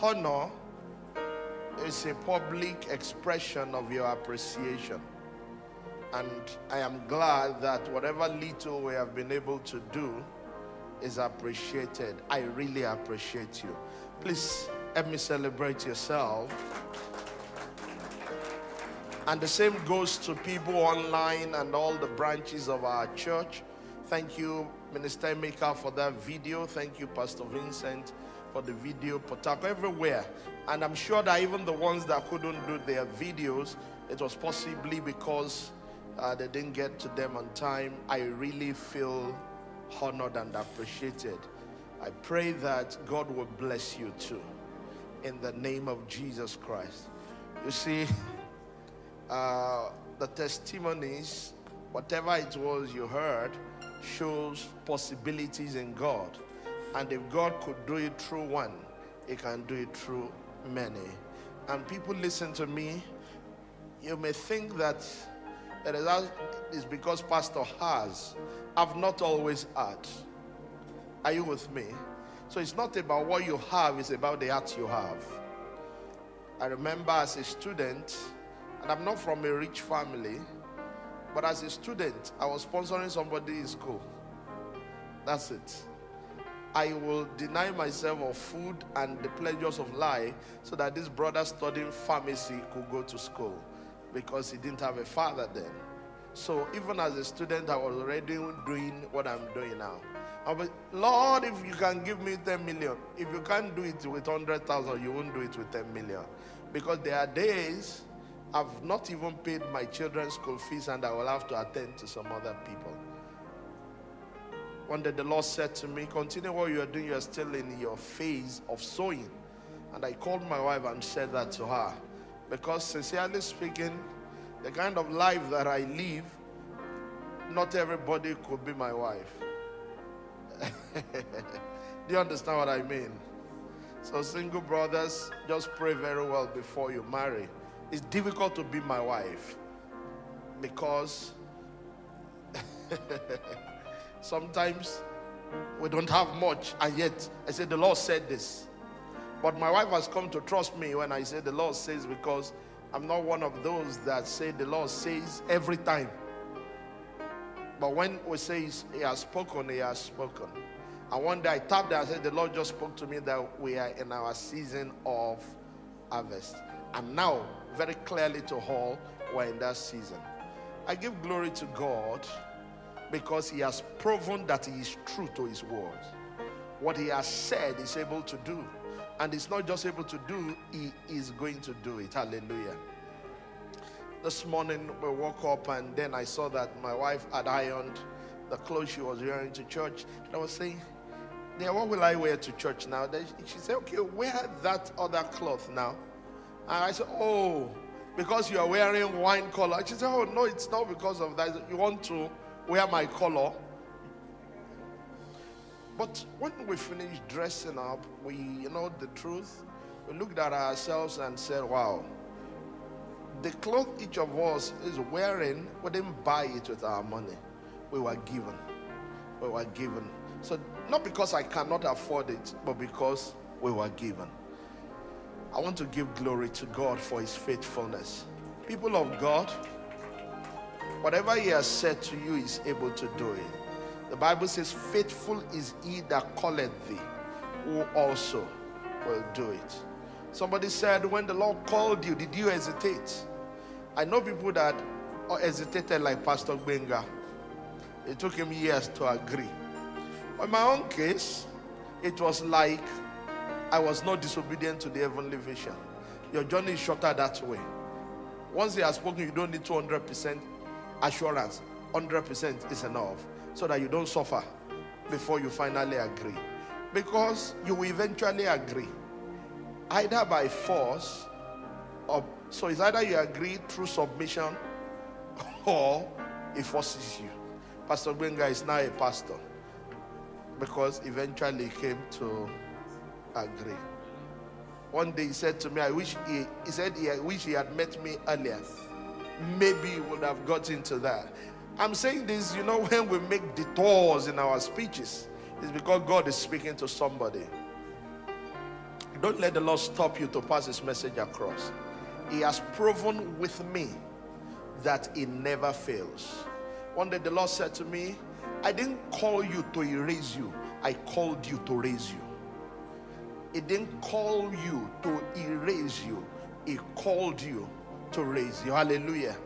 Honor is a public expression of your appreciation. And I am glad that whatever little we have been able to do is appreciated. I really appreciate you. Please help me celebrate yourself. And the same goes to people online and all the branches of our church. Thank you, Minister Emeka, for that video. Thank you, Pastor Vincent, for the video. Potako everywhere. And I'm sure that even the ones that couldn't do their videos, it was possibly because they didn't get to them on time. I really feel honored and appreciated. I pray that God will bless you too, in the name of Jesus Christ. You see, the testimonies, whatever it was you heard, shows possibilities in God. And if God could do it through one, He can do it through many. And people listen to me, you may think that the result is because Pastor has. I've not always had. Are you with me? So it's not about what you have, it's about the heart you have. I remember as a student, and I'm not from a rich family, but as a student, I was sponsoring somebody in school. That's it. I will deny myself of food and the pleasures of life so that this brother studying pharmacy could go to school, because he didn't have a father then. So even as a student, I was already doing what I'm doing now. I was, Lord, if you can give me 10 million. If you can't do it with 100,000, you won't do it with 10 million. Because there are days I've not even paid my children's school fees and I will have to attend to some other people. One day the Lord said to me, continue what you are doing, you are still in your phase of sowing. And I called my wife and said that to her. Because sincerely speaking, the kind of life that I live, not everybody could be my wife. Do you understand what I mean? So single brothers, just pray very well before you marry. It's difficult to be my wife because sometimes we don't have much, and yet I said the Lord said this. But my wife has come to trust me when I say the Lord says, because I'm not one of those that say the Lord says every time. But when we say He has spoken, He has spoken. And one day I tapped there and said, the Lord just spoke to me that we are in our season of harvest. And now, very clearly to all, we're in that season. I give glory to God because He has proven that He is true to His word. What He has said He's able to do. And He's not just able to do, He is going to do it. Hallelujah. This morning we woke up and then I saw that my wife had ironed the clothes she was wearing to church. And I was saying, yeah, what will I wear to church now? Then she said, okay, wear that other cloth now. And I said, oh, because you are wearing wine color. She said, oh, no, it's not because of that. You want to wear my color. But when we finished dressing up, you know the truth, we looked at ourselves and said, wow, the clothes each of us is wearing, we didn't buy it with our money. We were given. We were given. So not because I cannot afford it, but because we were given. I want to give glory to God for His faithfulness. People of God, whatever He has said to you, He's able to do it. The Bible says, faithful is He that calleth thee, who also will do it. Somebody said, when the Lord called you, did you hesitate? I know people that hesitated like Pastor Benga. It took him years to agree. But in my own case, it was like I was not disobedient to the heavenly vision. Your journey is shorter that way. Once He has spoken, you don't need 200% assurance. 100% is enough, so that you don't suffer before you finally agree. Because you will eventually agree, either by force, or so it's either you agree through submission or He forces you. Pastor Benga is now a pastor because eventually he came to agree. One day he said to me, I wish he had met me earlier. Maybe he would have got into that. I'm saying this, you know, when we make detours in our speeches, it's because God is speaking to somebody. Don't let the Lord stop you to pass his message across. He has proven with me that he never fails. One day the Lord said to me, I didn't call you to erase you, I called you to raise you. He didn't call you to erase you, he called you to raise you. Hallelujah.